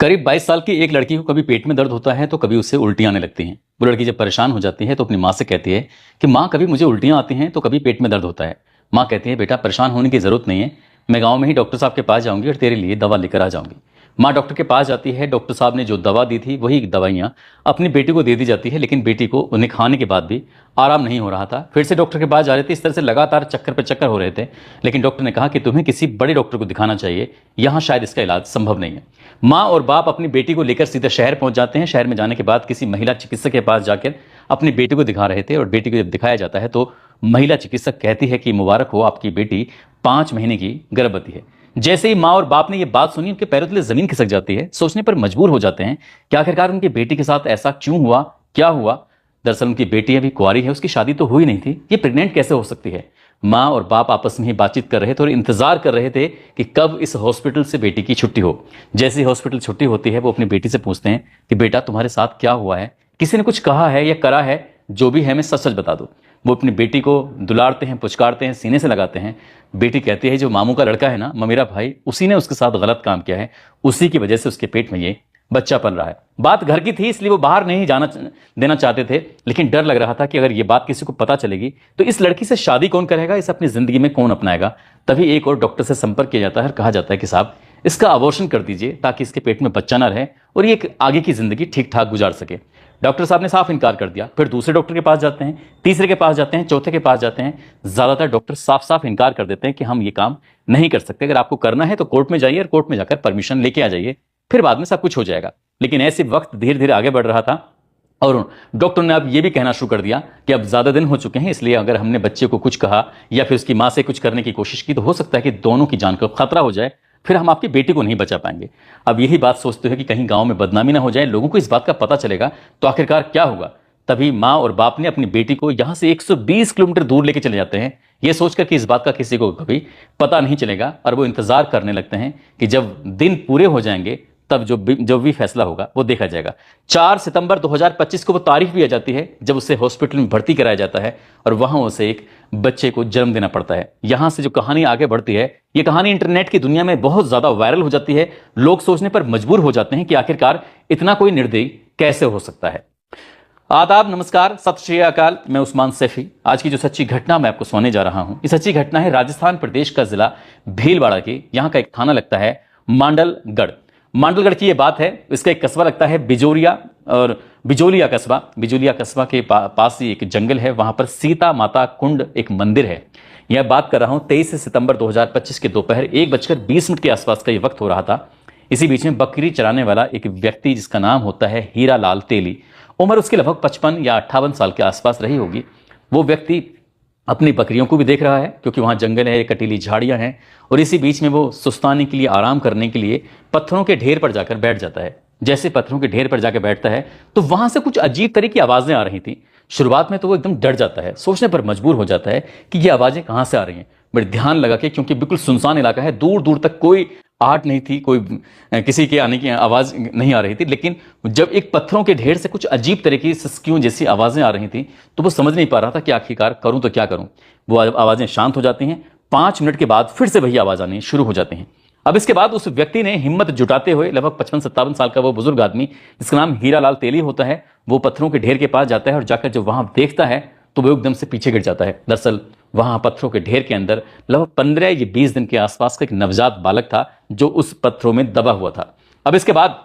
करीब 22 साल की एक लड़की को कभी पेट में दर्द होता है तो कभी उसे उल्टियां आने लगती हैं। वो लड़की जब परेशान हो जाती है तो अपनी माँ से कहती है कि माँ, कभी मुझे उल्टियां आती हैं तो कभी पेट में दर्द होता है। माँ कहती है, बेटा परेशान होने की जरूरत नहीं है, मैं गाँव में ही डॉक्टर साहब के पास जाऊंगी और तेरे लिए दवा लेकर आ जाऊंगी। माँ डॉक्टर के पास जाती है। डॉक्टर साहब ने जो दवा दी थी वही दवाइयाँ अपनी बेटी को दे दी जाती है, लेकिन बेटी को उन्हें खाने के बाद भी आराम नहीं हो रहा था। फिर से डॉक्टर के पास जा रहे थे। इस तरह से लगातार चक्कर पर चक्कर हो रहे थे, लेकिन डॉक्टर ने कहा कि तुम्हें किसी बड़े डॉक्टर को दिखाना चाहिए, यहाँ शायद इसका इलाज संभव नहीं है। माँ और बाप अपनी बेटी को लेकर सीधे शहर पहुंच जाते हैं। शहर में जाने के बाद किसी महिला चिकित्सक के पास जाकर अपनी बेटी को दिखा रहे थे, और बेटी को जब दिखाया जाता है तो महिला चिकित्सक कहती है कि मुबारक हो, आपकी बेटी 5 महीने की गर्भवती है। जैसे ही माँ और बाप ने ये बात सुनी, उनके पैरों तले जमीन खिसक जाती है। सोचने पर मजबूर हो जाते हैं कि आखिरकार उनकी बेटी के साथ ऐसा क्यों हुआ, क्या हुआ। दरअसल उनकी बेटी अभी कुंवारी है, उसकी शादी तो हुई नहीं थी, ये प्रेग्नेंट कैसे हो सकती है। माँ और बाप आपस में ही बातचीत कर रहे थे और इंतजार कर रहे थे कि कब इस हॉस्पिटल से बेटी की छुट्टी हो। जैसे ही हॉस्पिटल छुट्टी होती है, वो अपनी बेटी से पूछते हैं कि बेटा तुम्हारे साथ क्या हुआ है, किसी ने कुछ कहा है या करा है, जो भी है हमें सच सच बता दो। वो अपनी बेटी को दुलारते हैं, पुचकारते हैं, सीने से लगाते हैं। बेटी कहती है, जो मामू का लड़का है ना, मेरा भाई, उसी ने उसके साथ गलत काम किया है, उसी की वजह से उसके पेट में ये बच्चा पल रहा है। बात घर की थी, इसलिए वो बाहर नहीं जाना देना चाहते थे, लेकिन डर लग रहा था कि अगर ये बात किसी को पता चलेगी तो इस लड़की से शादी कौन करेगा, इसे अपनी जिंदगी में कौन अपनाएगा। तभी एक और डॉक्टर से संपर्क किया जाता है और कहा जाता है कि साहब, इसका अबॉर्शन कर दीजिए ताकि इसके पेट में बच्चा ना रहे और ये आगे की जिंदगी ठीक ठाक गुजार सके। डॉक्टर साहब ने साफ इनकार कर दिया। फिर दूसरे डॉक्टर के पास जाते हैं, तीसरे के पास जाते हैं, चौथे के पास जाते हैं। ज्यादातर डॉक्टर साफ साफ इनकार कर देते हैं कि हम ये काम नहीं कर सकते, अगर आपको करना है तो कोर्ट में जाइए और कोर्ट में जाकर परमिशन लेके आ जाइए, फिर बाद में सब कुछ हो जाएगा। लेकिन ऐसे वक्त धीरे धीरे आगे बढ़ रहा था और डॉक्टर ने अब ये भी कहना शुरू कर दिया कि अब ज्यादा दिन हो चुके हैं, इसलिए अगर हमने बच्चे को कुछ कहा या फिर उसकी मां से कुछ करने की कोशिश की तो हो सकता है कि दोनों की जान को खतरा हो जाए, फिर हम आपकी बेटी को नहीं बचा पाएंगे। अब यही बात सोचते हुए कि कहीं गांव में बदनामी ना हो जाए, लोगों को इस बात का पता चलेगा तो आखिरकार क्या होगा। तभी मां और बाप ने अपनी बेटी को यहां से 120 किलोमीटर दूर लेके चले जाते हैं, यह सोचकर कि इस बात का किसी को कभी पता नहीं चलेगा। और वो इंतजार करने लगते हैं कि जब दिन पूरे हो जाएंगे तब जो भी फैसला होगा वो देखा जाएगा। 4 सितंबर 2025 को वो तारीख भी आ जाती है जब उसे हॉस्पिटल में भर्ती कराया जाता है और वहां उसे एक बच्चे को जन्म देना पड़ता है। यहां से जो कहानी आगे बढ़ती है, ये कहानी इंटरनेट की दुनिया में बहुत ज्यादा वायरल हो जाती है। लोग सोचने पर मजबूर हो जाते हैं कि आखिरकार इतना कोई निर्दयी कैसे हो सकता है। आदाब, नमस्कार, सत श्री अकाल। मैं उस्मान सैफी। आज की जो सच्ची घटना मैं आपको सुनाने जा रहा हूं, ये सच्ची घटना है राजस्थान प्रदेश का जिला भीलवाड़ा की। यहां का एक थाना लगता है मांडलगढ़। मांडलगढ़ की ये बात है। इसका एक कस्बा लगता है बिजोरिया और बिजोलिया कस्बा। बिजोलिया कस्बा के पास ही एक जंगल है, वहां पर सीता माता कुंड एक मंदिर है। यह बात कर रहा हूं 23 सितंबर 2025 के दोपहर 1:20 के आसपास का ये वक्त हो रहा था। इसी बीच में बकरी चराने वाला एक व्यक्ति जिसका नाम होता है हीरा लाल तेली, उम्र उसकी लगभग 55 या 58 साल के आसपास रही होगी। वो व्यक्ति अपनी बकरियों को भी देख रहा है क्योंकि वहां जंगल है, कटीली झाड़ियां हैं, और इसी बीच में वो सुस्ताने के लिए, आराम करने के लिए पत्थरों के ढेर पर जाकर बैठ जाता है। जैसे पत्थरों के ढेर पर जाकर बैठता है तो वहां से कुछ अजीब तरह की आवाजें आ रही थी। शुरुआत में तो वो एकदम डर जाता है, सोचने पर मजबूर हो जाता है कि ये आवाजें कहां से आ रही हैं। बड़े ध्यान लगा के, क्योंकि बिल्कुल सुनसान इलाका है, दूर दूर तक कोई आहट नहीं थी, कोई किसी के आने की आवाज नहीं आ रही थी। लेकिन जब एक पत्थरों के ढेर से कुछ अजीब तरह की सिसकियों जैसी आवाजें आ रही थी तो वो समझ नहीं पा रहा था कि आखिरकार करूं तो क्या करूं। वो आवाजें शांत हो जाती हैं। 5 मिनट के बाद फिर से वही आवाज आनी शुरू हो जाती हैं। अब इसके बाद उस व्यक्ति ने हिम्मत जुटाते हुए, लगभग 55-57 साल का वो बुजुर्ग आदमी जिसका नाम हीरा लाल तेली होता है, वो पत्थरों के ढेर के पास जाता है और जाकर जब वहां देखता है तो वो एकदम से पीछे गिर जाता है। दरअसल वहां पत्थरों के ढेर के अंदर लगभग 15 या 20 दिन के आसपास का एक नवजात बालक था जो उस पत्थरों में दबा हुआ था। अब इसके बाद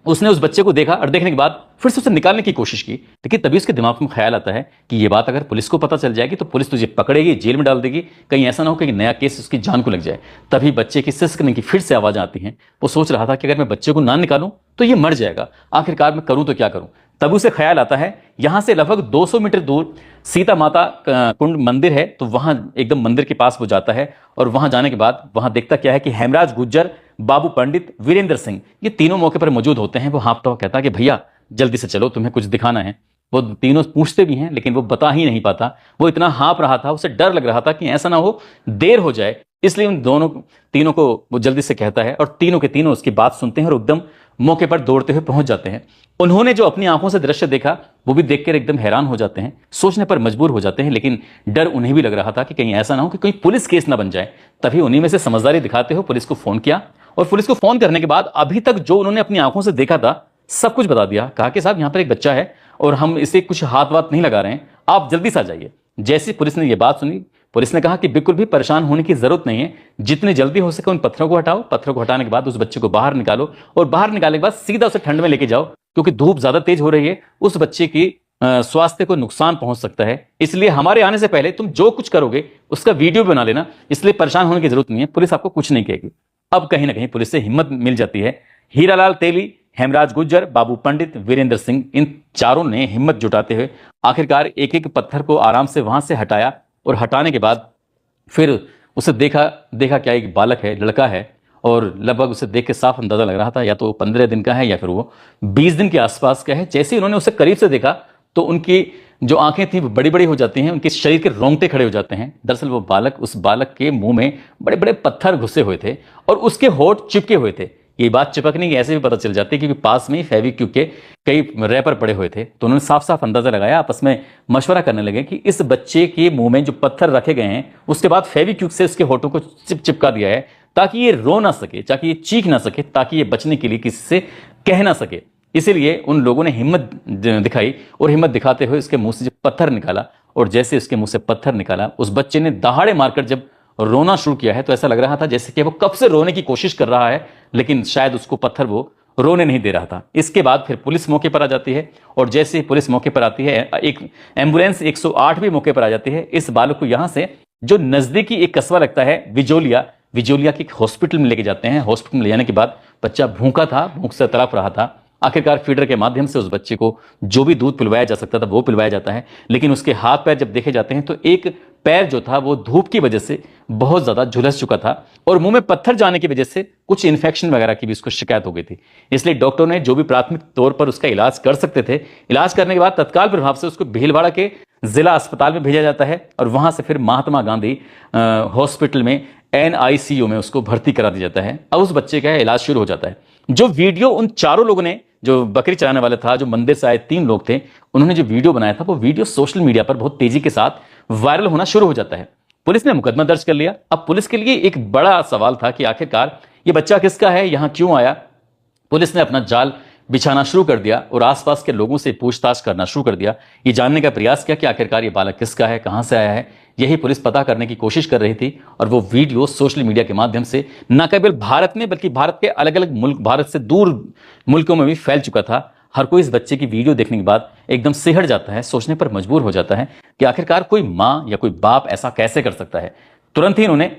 उसने उस बच्चे को देखा और देखने के बाद फिर से उसे निकालने की कोशिश की, लेकिन तभी उसके दिमाग में ख्याल आता है कि ये बात अगर पुलिस को पता चल जाएगी तो पुलिस तुझे पकड़ेगी, जेल में डाल देगी, कहीं ऐसा ना हो कि नया केस उसकी जान को लग जाए। तभी बच्चे की सिसकने की फिर से आवाज आती है। वो सोच रहा था कि अगर मैं बच्चे को ना निकालूं तो ये मर जाएगा, आखिरकार मैं करूं तो क्या करूं। तब उसे ख्याल आता है यहां से लगभग 200 मीटर दूर सीता माता कुंड मंदिर है, तो वहां एकदम मंदिर के पास वो जाता है और वहां जाने के बाद वहां देखता क्या है कि हेमराज गुज्जर, बाबू पंडित, वीरेंद्र सिंह, ये तीनों मौके पर मौजूद होते हैं। वो हाँफता हुआ कहता है कि भैया जल्दी से चलो, तुम्हें कुछ दिखाना है। वो तीनों पूछते भी हैं लेकिन वो बता ही नहीं पाता। वो इतना हाँफ रहा था, उसे डर लग रहा था कि ऐसा ना हो देर हो जाए, इसलिए उन तीनों को वो जल्दी से कहता है और तीनों के तीनों उसकी बात सुनते हैं और एकदम मौके पर दौड़ते हुए पहुंच जाते हैं। उन्होंने जो अपनी आंखों से दृश्य देखा वो भी देखकर एकदम हैरान हो जाते हैं, सोचने पर मजबूर हो जाते हैं, लेकिन डर उन्हें भी लग रहा था कि कहीं ऐसा ना हो कि कोई पुलिस केस ना बन जाए। तभी उन्हीं में से समझदारी दिखाते हुए पुलिस को फोन किया और पुलिस को फोन करने के बाद अभी तक जो उन्होंने अपनी आंखों से देखा था सब कुछ बता दिया। कहा कि साहब यहाँ पर एक बच्चा है और हम इसे कुछ हाथ वाथ नहीं लगा रहे हैं, आप जल्दी से आ जाइए। जैसे पुलिस ने यह बात सुनी, पुलिस ने कहा कि बिल्कुल भी परेशान होने की जरूरत नहीं है, जितनी जल्दी हो सके उन पत्थरों को हटाओ, पत्थरों को हटाने के बाद उस बच्चे को बाहर निकालो और बाहर निकालने के बाद सीधा उसे ठंड में लेके जाओ, क्योंकि धूप ज्यादा तेज हो रही है, उस बच्चे की स्वास्थ्य को नुकसान पहुंच सकता है। इसलिए हमारे आने से पहले तुम जो कुछ करोगे उसका वीडियो बना लेना, इसलिए परेशान होने की जरूरत नहीं है, पुलिस आपको कुछ नहीं कहेगी। अब कहीं ना कहीं पुलिस से हिम्मत मिल जाती है। हीरालाल तेली, हेमराज गुज्जर, बाबू पंडित, वीरेंद्र सिंह, इन चारों ने हिम्मत जुटाते हुए आखिरकार एक एक पत्थर को आराम से वहां से हटाया और हटाने के बाद फिर उसे देखा क्या एक बालक है, लड़का है, और लगभग उसे देख के साफ अंदाजा लग रहा था या तो 15 दिन का है या फिर वो 20 दिन के आसपास का है। जैसे ही उन्होंने उसे करीब से देखा तो उनकी जो आंखें थी वो बड़ी बड़ी हो जाती हैं, उनके शरीर के रोंगटे खड़े हो जाते हैं। दरअसल वो बालक, उस बालक के मुंह में बड़े बड़े पत्थर घुसे हुए थे और उसके होंठ चिपके हुए थे। ये बात चिपकने की ऐसे भी पता चल जाती है क्योंकि पास में ही फेविक्विक के कई रैपर पड़े हुए थे। तो उन्होंने साफ साफ अंदाजा लगाया, आपस में मशवरा करने लगे कि इस बच्चे के मुंह में जो पत्थर रखे गए हैं उसके बाद फेविक्विक से उसके होठों को चिपका दिया है ताकि ये रो ना सके, ताकि ये चीख ना सके, ताकि ये बचने के लिए किसी से कह ना सके। इसीलिए उन लोगों ने हिम्मत दिखाई और हिम्मत दिखाते हुए उसके मुंह से जो पत्थर निकाला, और जैसे उसके मुंह से पत्थर निकाला उस बच्चे ने दहाड़े मारकर जब रोना शुरू किया है तो ऐसा लग रहा था जैसे कि वो कब से रोने की कोशिश कर रहा है, लेकिन शायद उसको पत्थर वो रोने नहीं दे रहा था। इसके बाद फिर पुलिस मौके पर आ जाती है और जैसे ही पुलिस मौके पर आती है, एक एम्बुलेंस 108 भी मौके पर आ जाती है। इस बालक को यहां से जो नजदीकी एक कस्बा लगता है विजोलिया की हॉस्पिटल में लेके जाते हैं। हॉस्पिटल में ले जाने के बाद बच्चा भूखा था, भूख से तड़प रहा था। आखिरकार फीडर के माध्यम से उस बच्चे को जो भी दूध पिलवाया जा सकता था वो पिलवाया जाता है, लेकिन उसके हाथ पैर जब देखे जाते हैं तो एक पैर जो था वो धूप की वजह से बहुत ज्यादा झुलस चुका था और मुंह में पत्थर जाने की वजह से कुछ इन्फेक्शन वगैरह की भी उसको शिकायत हो गई थी। इसलिए डॉक्टर ने जो भी प्राथमिक तौर पर उसका इलाज कर सकते थे, इलाज करने के बाद तत्काल प्रभाव से उसको भीलवाड़ा के जिला अस्पताल में भेजा जाता है और वहां से फिर महात्मा गांधी हॉस्पिटल में NICU में उसको भर्ती करा दिया जाता है। अब उस बच्चे का इलाज शुरू हो जाता है। जो वीडियो उन चारों लोगों ने, जो बकरी चराने वाला था, जो मंदिर से आए 3 लोग थे, उन्होंने जो वीडियो बनाया था वो वीडियो सोशल मीडिया पर बहुत तेजी के साथ वायरल होना शुरू हो जाता है। पुलिस ने मुकदमा दर्ज कर लिया। अब पुलिस के लिए एक बड़ा सवाल था कि आखिरकार ये बच्चा किसका है, यहां क्यों आया। पुलिस ने अपना जाल बिछाना शुरू कर दिया और आसपास के लोगों से पूछताछ करना शुरू कर दिया। ये जानने का प्रयास किया कि आखिरकार ये बालक किसका है, कहां से आया है। यही पुलिस पता करने की कोशिश कर रही थी और वो वीडियो सोशल मीडिया के माध्यम से न केवल भारत में बल्कि भारत के अलग अलग मुल्क, भारत से दूर मुल्कों में भी फैल चुका था। हर कोई इस बच्चे की वीडियो देखने के बाद एकदम सिहर जाता है, सोचने पर मजबूर हो जाता है कि आखिरकार कोई मां या कोई बाप ऐसा कैसे कर सकता है। तुरंत ही उन्होंने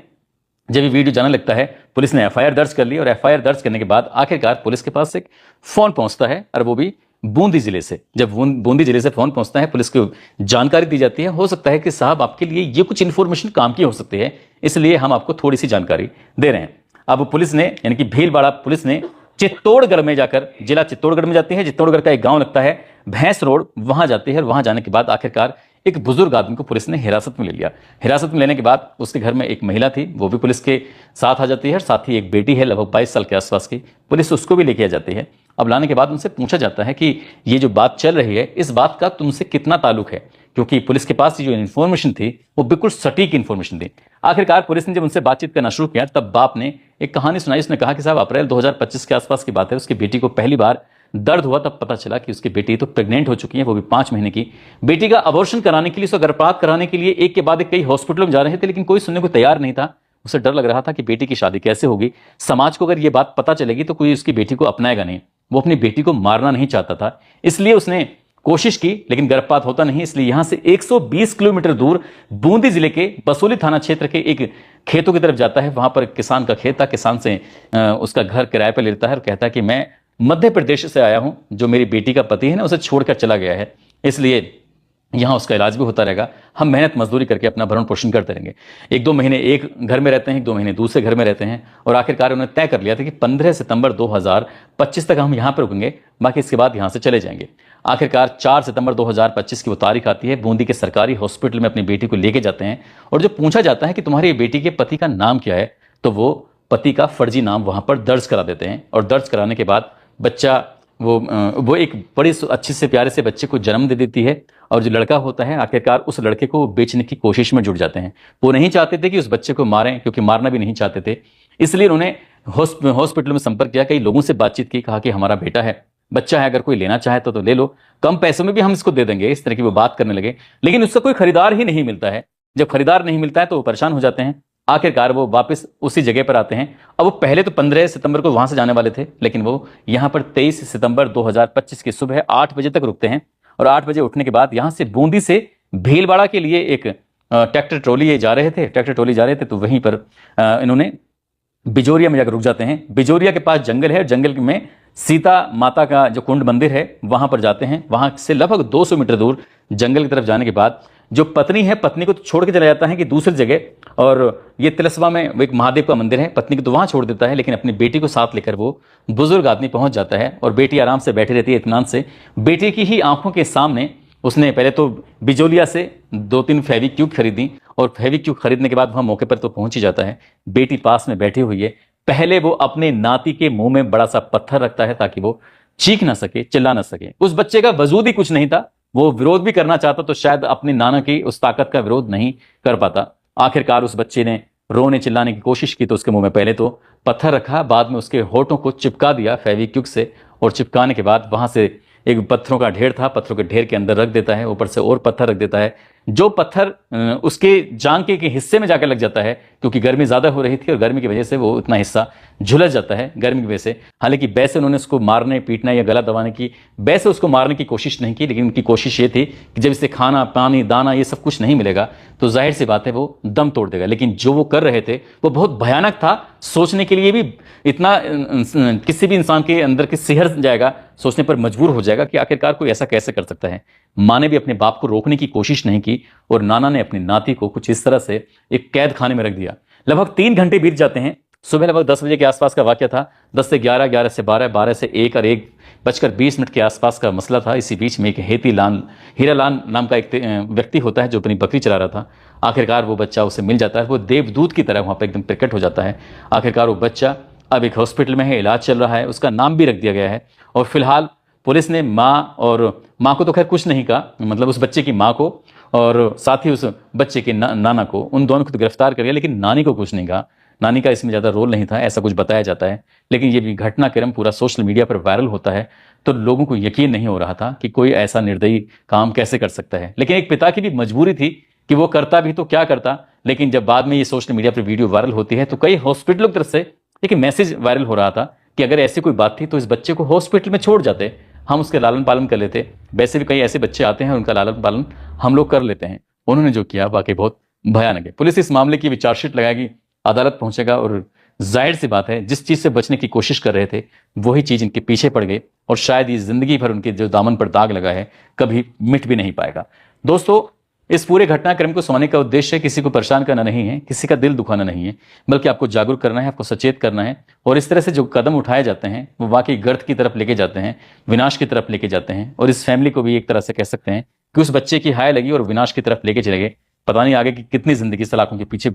जब ये वीडियो जाने लगता है, पुलिस ने FIR दर्ज कर ली और FIR दर्ज करने के बाद आखिरकार पुलिस के पास एक फोन पहुंचता है और वो भी बूंदी जिले से। जब बूंदी जिले से फोन पहुंचता है, पुलिस को जानकारी दी जाती है, हो सकता है कि साहब आपके लिए ये कुछ इंफॉर्मेशन काम की हो सकती है, इसलिए हम आपको थोड़ी सी जानकारी दे रहे हैं। अब पुलिस ने, यानी कि भीलवाड़ा पुलिस ने चित्तौड़गढ़ में जाकर, जिला चित्तौड़गढ़ में जाती है। चित्तौड़गढ़ का एक गांव लगता है भैंस रोड, वहां जाती है और वहां जाने के बाद आखिरकार एक बुजुर्ग आदमी को पुलिस ने हिरासत में ले लिया। हिरासत में लेने के बाद उसके घर में एक महिला थी, वो भी पुलिस के साथ आ जाती है और साथ ही एक बेटी है लगभग 22 साल के आसपास की, पुलिस उसको भी लेके आ जाती है। अब लाने के बाद उनसे पूछा जाता है कि ये जो बात चल रही है इस बात का तुमसे कितना ताल्लुक है, क्योंकि पुलिस के पास जो इन्फॉर्मेशन थी वो बिल्कुल सटीक इन्फॉर्मेशन थी। आखिरकार पुलिस ने जब उनसे बातचीत करना शुरू किया तब बाप ने एक कहानी सुनाई। उसने कहा कि साहब अप्रैल 2025 के आसपास की बात है, उसकी बेटी को पहली बार दर्द हुआ, तब पता चला कि उसकी बेटी तो प्रेग्नेंट हो चुकी है, वो भी 5 महीने की। बेटी का अबॉर्शन कराने के लिए, उसका गर्भपात कराने के लिए एक के बाद एक कई हॉस्पिटलों में जा रहे थे, लेकिन कोई सुनने को तैयार नहीं था। उसे डर लग रहा था कि बेटी की शादी कैसे होगी, समाज को अगर ये बात पता चलेगी तो कोई उसकी बेटी को अपनाएगा नहीं। वो अपनी बेटी को मारना नहीं चाहता था, इसलिए उसने कोशिश की, लेकिन गर्भपात होता नहीं। इसलिए यहां से 120 किलोमीटर दूर बूंदी जिले के बसोली थाना क्षेत्र के एक खेतों की तरफ जाता है। वहां पर किसान का खेत था, किसान से उसका घर किराए पर लेता है और कहता है कि मैं मध्य प्रदेश से आया हूं, जो मेरी बेटी का पति है ना उसे छोड़कर चला गया है, इसलिए यहां उसका इलाज भी होता रहेगा, हम मेहनत मजदूरी करके अपना भरण पोषण करते रहेंगे। 1-2 महीने एक घर में रहते हैं, 1-2 महीने दूसरे घर में रहते हैं और आखिरकार उन्होंने तय कर लिया था कि 15 सितंबर 2025 तक हम यहां पर रुकेंगे, बाकी इसके बाद यहां से चले जाएंगे। आखिरकार 4 सितंबर 2025 की वो तारीख आती है। बूंदी के सरकारी हॉस्पिटल में अपनी बेटी को लेके जाते हैं और जब पूछा जाता है कि तुम्हारी बेटी के पति का नाम क्या है, तो वो पति का फर्जी नाम वहां पर दर्ज करा देते हैं और दर्ज कराने के बाद बच्चा वो एक बड़ी अच्छे से प्यारे से बच्चे को जन्म दे देती है और जो लड़का होता है आखिरकार उस लड़के को बेचने की कोशिश में जुट जाते हैं। वो नहीं चाहते थे कि उस बच्चे को मारें, क्योंकि मारना भी नहीं चाहते थे, इसलिए उन्होंने हॉस्पिटल में संपर्क किया, कई लोगों से बातचीत की, कहा कि हमारा बेटा है, बच्चा है, अगर कोई लेना चाहे तो ले लो, कम पैसों में भी हम इसको दे देंगे, इस तरह की वो बात करने लगे। लेकिन उसका कोई खरीदार ही नहीं मिलता है। जब खरीदार नहीं मिलता है तो वो परेशान हो जाते हैं। आखिरकार वो वापस उसी जगह पर आते हैं। अब वो पहले तो 15 सितंबर को वहां से जाने वाले थे, लेकिन वो यहाँ पर 23 सितंबर 2025 की सुबह 8 बजे तक रुकते हैं। और 8 बजे उठने के बाद यहाँ से बूंदी से भीलवाड़ा के लिए एक ट्रैक्टर ट्रॉली ये जा रहे थे, ट्रैक्टर ट्रॉली जा रहे थे, तो वहीं पर इन्होंने बिजोरिया में जाकर रुक जाते हैं। बिजोरिया के पास जंगल है, जंगल में सीता माता का जो कुंड मंदिर है वहां पर जाते हैं। वहां से लगभग 200 मीटर दूर जंगल की तरफ जाने के बाद जो पत्नी है, पत्नी को तो छोड़ के चला जाता है कि दूसरी जगह, और ये तिलस्वा में एक महादेव का मंदिर है, पत्नी को तो वहां छोड़ देता है, लेकिन अपनी बेटी को साथ लेकर वो बुजुर्ग आदमी पहुंच जाता है। और बेटी आराम से बैठी रहती है इत्मीनान से। बेटी की ही आंखों के सामने उसने पहले तो बिजोलिया से 2-3 फेविक्विक खरीदी, और फेविक्विक खरीदने के बाद वहां मौके पर तो पहुंच ही जाता है। बेटी पास में बैठी हुई है। पहले वो अपने नाती के मुंह में बड़ा सा पत्थर रखता है ताकि वो चीख ना सके, चिल्ला ना सके। उस बच्चे का वजूद ही कुछ नहीं था, वो विरोध भी करना चाहता तो शायद अपने नाना की उस ताकत का विरोध नहीं कर पाता। आखिरकार उस बच्चे ने रोने चिल्लाने की कोशिश की तो उसके मुंह में पहले तो पत्थर रखा, बाद में उसके होठों को चिपका दिया फेविक्विक से, और चिपकाने के बाद वहां से एक पत्थरों का ढेर था, पत्थरों के ढेर के अंदर रख देता है, ऊपर से और पत्थर रख देता है। जो पत्थर उसके जांघे के हिस्से में जाकर लग जाता है, क्योंकि गर्मी ज्यादा हो रही थी और गर्मी की वजह से वो इतना हिस्सा झुलस जाता है गर्मी की वजह से। हालांकि वैसे उन्होंने उसको मारने पीटना या गला दबाने की, वैसे उसको मारने की कोशिश नहीं की, लेकिन उनकी कोशिश ये थी कि जब इसे खाना पानी दाना ये सब कुछ नहीं मिलेगा तो जाहिर सी बात है वो दम तोड़ देगा। लेकिन जो वो कर रहे थे वो बहुत भयानक था, सोचने के लिए भी इतना किसी भी इंसान के अंदर की सिहर जाएगा, सोचने पर मजबूर हो जाएगा कि आखिरकार कोई ऐसा कैसे कर सकता है। माँ ने भी अपने बाप को रोकने की कोशिश नहीं की और नाना ने अपनी नाती को कुछ इस तरह से एक कैद खाने में रख दिया। लगभग 3 घंटे बीत जाते हैं। सुबह लगभग 10 बजे के आसपास का वाक्य था। 10 से 11, 11 से 12, 12 से 1 और 1:20 के आसपास का मसला था। इसी बीच में एक हीरालाल नाम का एक व्यक्ति होता है जो अपनी बकरी चला रहा था। आखिरकार वो बच्चा उसे मिल जाता है, वो देवदूत की तरह वहां पर एकदम प्रकट हो जाता है। आखिरकार वो बच्चा अब एक हॉस्पिटल में है, इलाज चल रहा है, उसका नाम भी रख दिया गया है। और फिलहाल पुलिस ने माँ को तो खैर कुछ नहीं कहा, मतलब उस बच्चे की माँ को और साथ ही उस बच्चे के नाना को, उन दोनों को तो गिरफ्तार कर लिया, लेकिन नानी को कुछ नहीं कहा। नानी का इसमें ज्यादा रोल नहीं था, ऐसा कुछ बताया जाता है। लेकिन ये भी घटनाक्रम पूरा सोशल मीडिया पर वायरल होता है तो लोगों को यकीन नहीं हो रहा था कि कोई ऐसा निर्दयी काम कैसे कर सकता है। लेकिन एक पिता की भी मजबूरी थी कि वो करता भी तो क्या करता। लेकिन जब बाद में ये सोशल मीडिया पर वीडियो वायरल होती है तो कई हॉस्पिटलों की तरफ से एक मैसेज वायरल हो रहा था कि अगर ऐसी कोई बात थी तो इस बच्चे को हॉस्पिटल में छोड़ जाते, हम उसके लालन पालन कर लेते। वैसे भी कई ऐसे बच्चे आते हैं उनका लालन पालन हम लोग कर लेते हैं। उन्होंने जो किया वाकई बहुत भयानक है। पुलिस इस मामले की चार्जशीट लगाएगी, अदालत पहुंचेगा, और जाहिर सी बात है जिस चीज से बचने की कोशिश कर रहे थे वही चीज इनके पीछे पड़ गई, और शायद ये जिंदगी भर उनके जो दामन पर दाग लगा है कभी मिट भी नहीं पाएगा। दोस्तों, इस पूरे घटनाक्रम को सुनाने का उद्देश्य किसी को परेशान करना नहीं है, किसी का दिल दुखाना नहीं है, बल्कि आपको जागरूक करना है, आपको सचेत करना है। और इस तरह से जो कदम उठाए जाते हैं वो वाकई गर्त की तरफ लेके जाते हैं, विनाश की तरफ लेके जाते हैं। और इस फैमिली को भी एक तरह से कह सकते हैं कि उस बच्चे की हाय लगी और विनाश की तरफ लेके चले गए। पता नहीं आगे की कितनी जिंदगी सलाखों के पीछे गुजरी।